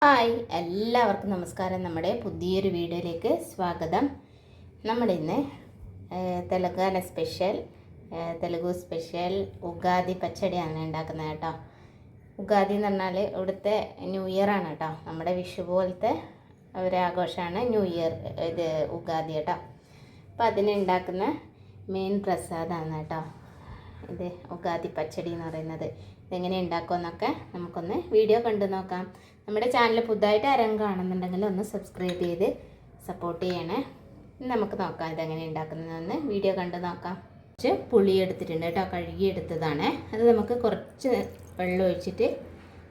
Hi എല്ലാവർക്കും നമസ്കാരം. നമ്മുടെ പുതിയൊരു വീഡിയോയിലേക്ക് സ്വാഗതം. നമ്മളിന്ന് തെലുഗു സ്പെഷ്യൽ ഉഗാദി പച്ചടിയാണ് ഉണ്ടാക്കുന്നത് കേട്ടോ. ഉഗാദി എന്ന് പറഞ്ഞാൽ ഇവിടുത്തെ ന്യൂ ഇയർ ആണ് കേട്ടോ. നമ്മുടെ വിഷു പോലത്തെ ഒരാഘോഷമാണ് ന്യൂ ഇയർ, ഇത് ഉഗാദി കേട്ടോ. അപ്പോൾ അതിനുണ്ടാക്കുന്ന മെയിൻ പ്രസാദമാണ് കേട്ടോ ഇത് ഉഗാദി പച്ചടി എന്ന് പറയുന്നത്. ഇതെങ്ങനെ ഉണ്ടാക്കുമെന്നൊക്കെ നമുക്കൊന്ന് വീഡിയോ കണ്ടു നോക്കാം. നമ്മുടെ ചാനൽ പുതുതായിട്ട് ആരെങ്കിലും കാണുന്നുണ്ടെങ്കിൽ ഒന്ന് സബ്സ്ക്രൈബ് ചെയ്ത് സപ്പോർട്ട് ചെയ്യണേ. നമുക്ക് നോക്കാം ഇതെങ്ങനെ ഉണ്ടാക്കുന്നതെന്ന് വീഡിയോ കണ്ടു നോക്കാം. കുറച്ച് പുളി എടുത്തിട്ടുണ്ട് കേട്ടോ, കഴുകി എടുത്തതാണ്. അത് നമുക്ക് കുറച്ച് വെള്ളം ഒഴിച്ചിട്ട്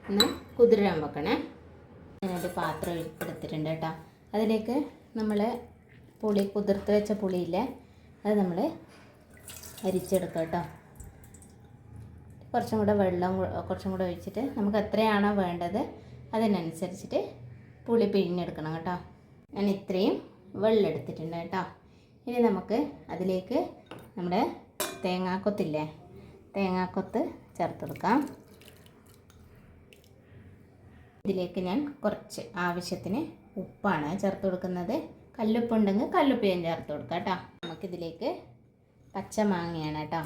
ഒന്ന് കുതിരാൻ വെക്കണേ. ഞാനൊരു പാത്രം എടുത്തിട്ടുണ്ട് കേട്ടോ. അതിലേക്ക് നമ്മൾ കുതിർത്ത് വെച്ച പുളിയില്ലേ, അത് നമ്മൾ അരിച്ചെടുക്കാം കേട്ടോ. കുറച്ചും കൂടെ ഒഴിച്ചിട്ട് നമുക്ക് എത്രയാണോ വേണ്ടത് അതിനനുസരിച്ചിട്ട് പുളി പിഴിഞ്ഞെടുക്കണം കേട്ടോ. ഞാൻ ഇത്രയും വെള്ളം എടുത്തിട്ടുണ്ട് കേട്ടോ. ഇനി നമുക്ക് അതിലേക്ക് നമ്മുടെ തേങ്ങാക്കൊത്ത് ചേർത്ത് കൊടുക്കാം. ഇതിലേക്ക് ഞാൻ കുറച്ച് ആവശ്യത്തിന് ഉപ്പാണ് ചേർത്ത് കൊടുക്കുന്നത്. കല്ലുപ്പുണ്ടെങ്കിൽ കല്ലുപ്പ് ഞാൻ ചേർത്ത് കൊടുക്കാം കേട്ടോ. നമുക്കിതിലേക്ക് പച്ചമാങ്ങയാണ് കേട്ടോ.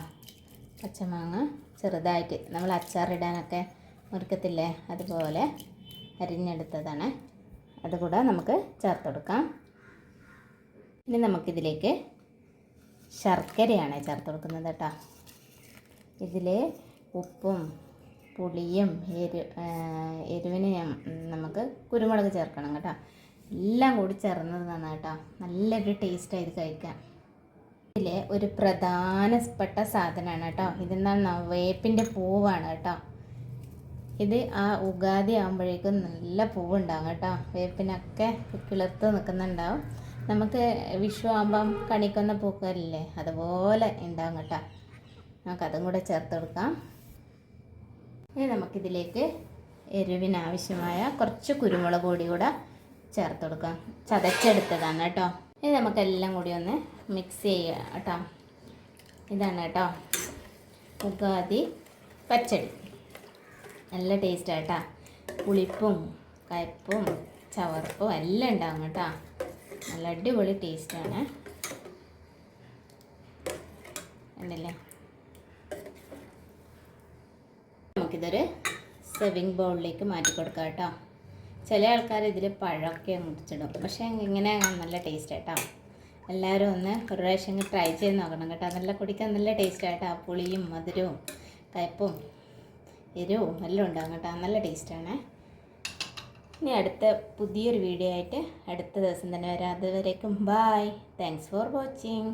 പച്ചമാങ്ങ ചെറുതായിട്ട് നമ്മൾ അച്ചാറിടാനൊക്കെ മുറിക്കത്തില്ലേ, അതുപോലെ അരിഞ്ഞെടുത്തതാണ്. അതുകൂടെ നമുക്ക് ചേർത്ത് കൊടുക്കാം. ഇനി നമുക്കിതിലേക്ക് ശർക്കരയാണ് ചേർത്ത് കൊടുക്കുന്നത് കേട്ടോ. ഇതിൽ ഉപ്പും പുളിയും എരിവിന് നമുക്ക് കുരുമുളക് ചേർക്കണം കേട്ടോ. എല്ലാം കൂടി ചേർന്നതാണ് കേട്ടോ. നല്ലൊരു ടേസ്റ്റാണ് ഇത് കഴിക്കാൻ. ഇതിലെ ഒരു പ്രധാനപ്പെട്ട സാധനമാണ് കേട്ടോ. ഇതെന്താണ്, വേപ്പിൻ്റെ പൂവാണ് കേട്ടോ. ഇത് ആ ഉഗാദി ആകുമ്പോഴേക്കും നല്ല പൂവുണ്ടാകും കേട്ടോ. വേപ്പിനൊക്കെ കിളിർത്ത് നിൽക്കുന്നുണ്ടാവും. നമുക്ക് വിഷു ആകുമ്പം കണിക്കൊന്ന പൂക്കളില്ലേ, അതുപോലെ ഉണ്ടാകും കേട്ടോ. നമുക്കതും കൂടെ ചേർത്ത് കൊടുക്കാം. ഇനി നമുക്കിതിലേക്ക് എരിവിനാവശ്യമായ കുറച്ച് കുരുമുളക് പൊടി കൂടെ ചേർത്ത് കൊടുക്കാം. ചതച്ചെടുത്തതാണ് കേട്ടോ. ഇനി നമുക്കെല്ലാം കൂടി ഒന്ന് മിക്സ് ചെയ്യുക കേട്ടോ. ഇതാണ് കേട്ടോ ഉഗാദി പച്ചടി. നല്ല ടേസ്റ്റാണ് കേട്ടോ. പുളിപ്പും കയ്പ്പും ചവർപ്പും എല്ലാം ഉണ്ടാകും കേട്ടോ. നല്ല അടിപൊളി ടേസ്റ്റാണ്. ഉണ്ടല്ലേ. നമുക്കിതൊരു സെർവിങ് ബൗളിലേക്ക് മാറ്റി കൊടുക്കാം കേട്ടോ. ചില ആൾക്കാർ ഇതിൽ പഴമൊക്കെ മുറിച്ചിടും, പക്ഷേ ഇങ്ങനെ നല്ല ടേസ്റ്റ് കേട്ടോ. എല്ലാവരും ഒന്ന് ഒരു പ്രാവശ്യം ട്രൈ ചെയ്ത് നോക്കണം കേട്ടോ. നല്ല കുടിക്കാൻ നല്ല ടേസ്റ്റ് കേട്ടോ. പുളിയും മധുരവും കയ്പ്പും എരിവും എല്ലാം ഉണ്ടാകും കേട്ടോ. നല്ല ടേസ്റ്റാണ്. ഇനി അടുത്ത പുതിയൊരു വീഡിയോ ആയിട്ട് അടുത്ത ദിവസം തന്നെ വരാം. അതുവരേക്കും ബായ്. Thanks for watching.